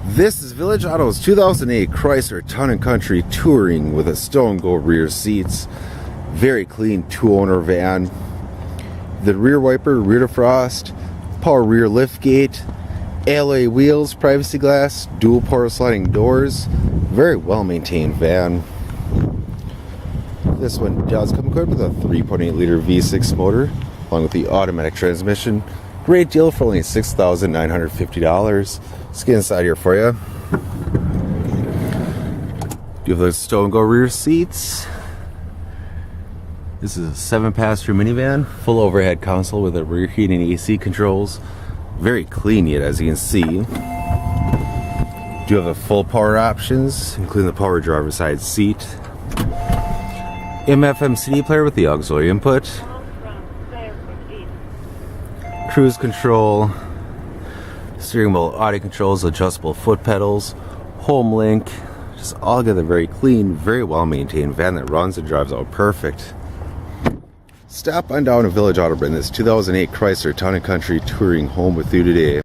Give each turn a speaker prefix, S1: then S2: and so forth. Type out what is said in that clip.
S1: This is Village Auto's 2008 Chrysler Town & Country Touring with a stone gold rear seats. Very clean two-owner van. The rear wiper, rear defrost, power rear liftgate, alloy wheels, privacy glass, dual power sliding doors. Very well maintained van. This one does come equipped with a 3.8 liter V6 motor along with the automatic transmission. Great deal for only $6,950. Let's get inside here for you. You have those stone gold rear seats. This is a 7-passenger minivan, full overhead console with a rear heating and AC controls. Very clean yet, as you can see. You have the full power options, including the power driver's side seat. AM/FM CD player with the auxiliary input. Cruise control. Steering wheel audio controls, adjustable foot pedals, home link. Just altogether very clean, very well maintained van that runs and drives out perfect. Stop on down to Village Auto, bring this 2008 Chrysler Town & Country Touring home with you today.